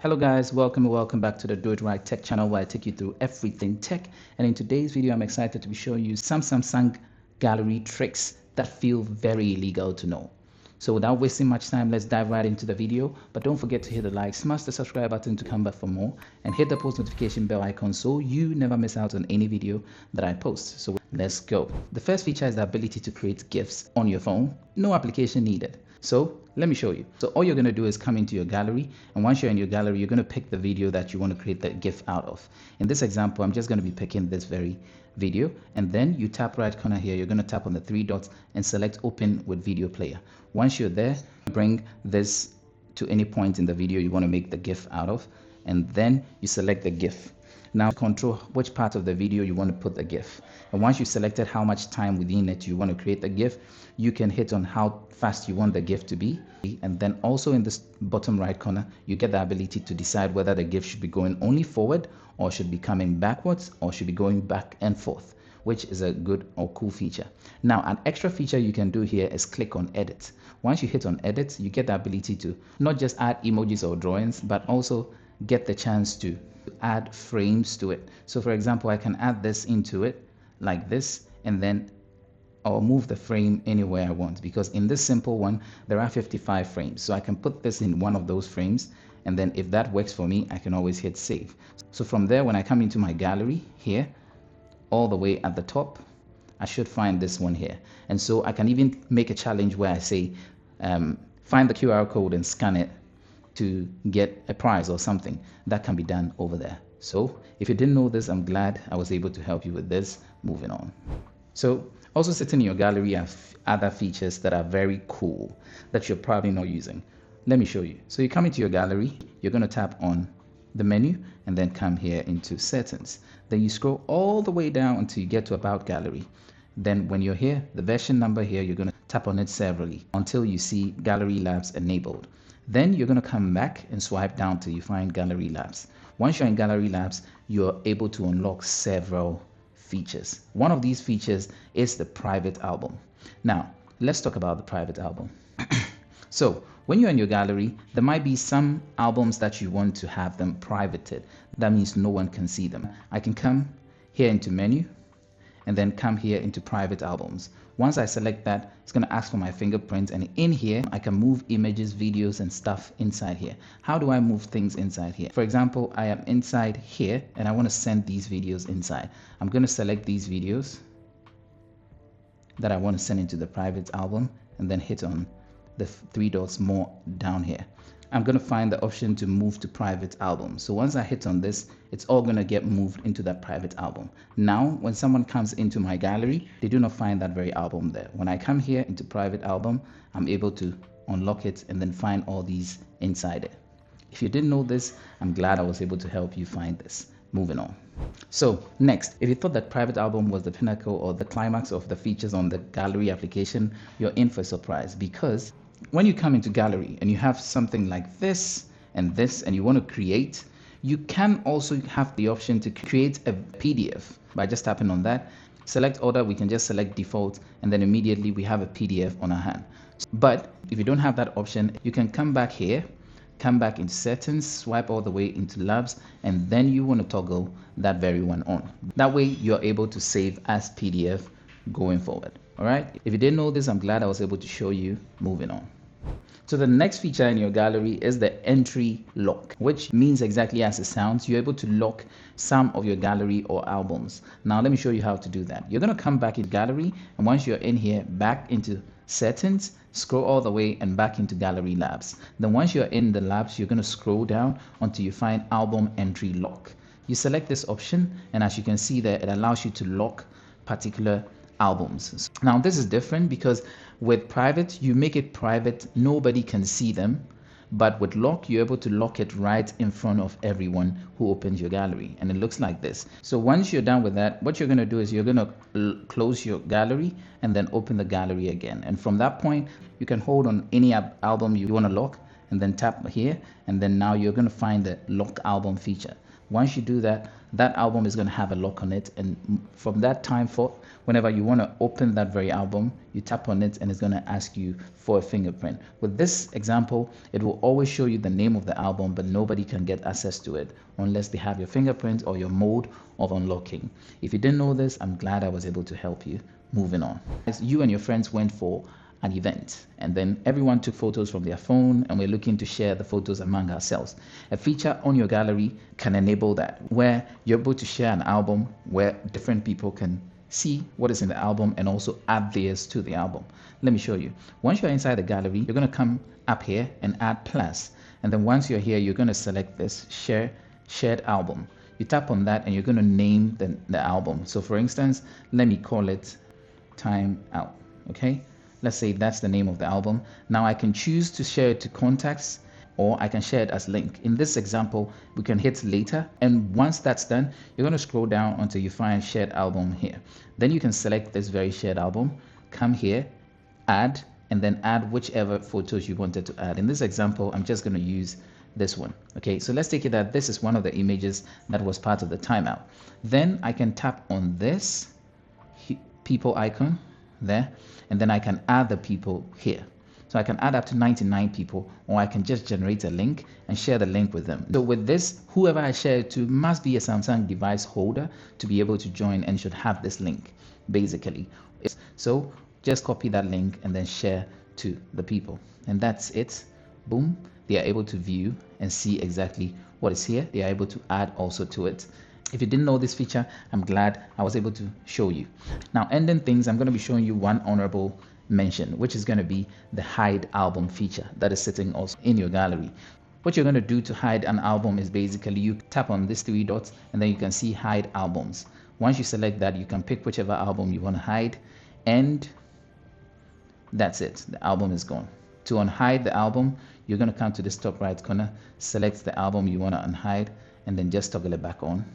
Hello guys, welcome back to the Do It Right Tech channel where I take you through everything tech. And in today's video, I'm excited to be showing you some Samsung gallery tricks that feel very illegal to know. So without wasting much time, let's dive right into the video. But don't forget to hit the like, smash the subscribe button to come back for more, and hit the post notification bell icon so you never miss out on any video that I post. So let's go. The first feature is the ability to create GIFs on your phone. No application needed. So let me show you. So all you're going to do is come into your gallery, and once you're in your gallery, you're going to pick the video that you want to create the GIF out of. In this example, I'm just going to be picking this very video, and then you tap right corner here. You're going to tap on the three dots and select open with video player. Once you're there, bring this to any point in the video you want to make the GIF out of, and then you select the GIF. Now control which part of the video you want to put the GIF. And once you've selected how much time within it you want to create the GIF, you can hit on how fast you want the GIF to be. And then also in this bottom right corner, you get the ability to decide whether the GIF should be going only forward, or should be coming backwards, or should be going back and forth, which is a good or cool feature. Now, an extra feature you can do here is click on edit. Once you hit on edit, you get the ability to not just add emojis or drawings, but also get the chance to add frames to it. So for example, I can add this into it like this, and then I'll move the frame anywhere I want, because in this simple one there are 55 frames. So I can put this in one of those frames, and then if that works for me, I can always hit save. So from there, when I come into my gallery here, all the way at the top, I should find this one here. And so I can even make a challenge where I say find the QR code and scan it to get a prize or something. That can be done over there. So if you didn't know this, I'm glad I was able to help you with this. Moving on. So also sitting in your gallery are other features that are very cool that you're probably not using. Let me show you. So you come into your gallery, you're going to tap on the menu and then come here into settings. Then you scroll all the way down until you get to about gallery. Then when you're here, the version number here, you're going to tap on it severally until you see gallery labs enabled. Then you're going to come back and swipe down till you find gallery labs. Once you're in gallery labs, you're able to unlock several features. One of these features is the private album. Now, let's talk about the private album. So when you're in your gallery, there might be some albums that you want to have them privated. That means no one can see them. I can come here into menu and then come here into private albums. Once I select that, it's going to ask for my fingerprint, and in here I can move images, videos and stuff inside here. How do I move things inside here? For example, I am inside here and I want to send these videos inside. I'm going to select these videos that I want to send into the private album and then hit on the three dots more down here. I'm going to find the option to move to private album. So once I hit on this, it's all going to get moved into that private album. Now, when someone comes into my gallery, they do not find that very album there. When I come here into private album, I'm able to unlock it and then find all these inside it. If you didn't know this, I'm glad I was able to help you find this. Moving on. So next, if you thought that private album was the pinnacle or the climax of the features on the gallery application, you're in for a surprise, because when you come into gallery and you have something like this and you want to create, you can also have the option to create a PDF by just tapping on that. Select order, we can just select default, and then immediately we have a PDF on our hand. But if you don't have that option, you can come back here, come back into settings, swipe all the way into labs, and then you want to toggle that very one on. That way you're able to save as PDF going forward. All right. If you didn't know this, I'm glad I was able to show you. Moving on. So the next feature in your gallery is the entry lock, which means exactly as it sounds. You're able to lock some of your gallery or albums. Now let me show you how to do that. You're going to come back in gallery, and once you're in here, back into settings, scroll all the way and back into gallery labs. Then once you're in the labs, you're going to scroll down until you find album entry lock. You select this option, and as you can see there, it allows you to lock particular albums. Now this is different because with private, you make it private, nobody can see them, but with lock, you're able to lock it right in front of everyone who opens your gallery, and it looks like this. So once you're done with that, what you're going to do is you're going to close your gallery and then open the gallery again, and from that point you can hold on any album you want to lock, and then tap here, and then now you're going to find the lock album feature. Once you do that, that album is going to have a lock on it, and from that time forth, whenever you want to open that very album, you tap on it and it's going to ask you for a fingerprint. With this example, it will always show you the name of the album, but nobody can get access to it unless they have your fingerprint or your mode of unlocking. If you didn't know this, I'm glad I was able to help you. Moving on. As you and your friends went for an event, and then everyone took photos from their phone, and we're looking to share the photos among ourselves. A feature on your gallery can enable that, where you're able to share an album where different people can see what is in the album and also add theirs to the album. Let me show you. Once you're inside the gallery, you're going to come up here and add plus, and then once you're here, you're going to select this shared album. You tap on that and you're going to name the album. So for instance, let me call it Time Out. Okay, let's say that's the name of the album. Now I can choose to share it to contacts, or I can share it as link. In this example, we can hit later, and once that's done, you're going to scroll down until you find shared album here. Then you can select this very shared album, come here, add, and then add whichever photos you wanted to add. In this example, I'm just going to use this one. Okay, so let's take it that this is one of the images that was part of the timeout. Then I can tap on this people icon there, and then I can add the people here. So I can add up to 99 people, or I can just generate a link and share the link with them. So with this, whoever I share it to must be a Samsung device holder to be able to join and should have this link, basically. So just copy that link and then share to the people. And that's it. Boom. They are able to view and see exactly what is here. They are able to add also to it. If you didn't know this feature, I'm glad I was able to show you. Now, ending things, I'm going to be showing you one honorable mention, which is going to be the hide album feature that is sitting also in your gallery. What you're going to do to hide an album is basically you tap on these three dots and then you can see hide albums. Once you select that, you can pick whichever album you want to hide, and that's it. The album is gone. To unhide the album, you're going to come to this top right corner, select the album you want to unhide, and then just toggle it back on.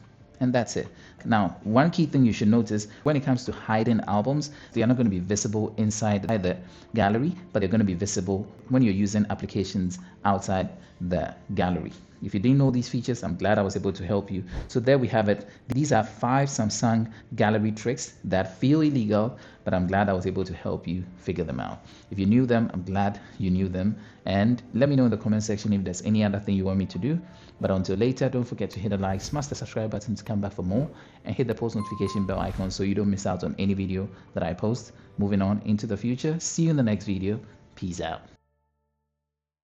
And that's it. Now, one key thing you should notice when it comes to hiding albums, they are not going to be visible inside the gallery, but they're going to be visible when you're using applications outside the gallery. If you didn't know these features, I'm glad I was able to help you. So there we have it. These are 5 Samsung gallery tricks that feel illegal, but I'm glad I was able to help you figure them out. If you knew them, I'm glad you knew them. And let me know in the comment section if there's any other thing you want me to do. But until later, don't forget to hit the like, smash the subscribe button to come back for more, and hit the post notification bell icon so you don't miss out on any video that I post. Moving on into the future. See you in the next video. Peace out.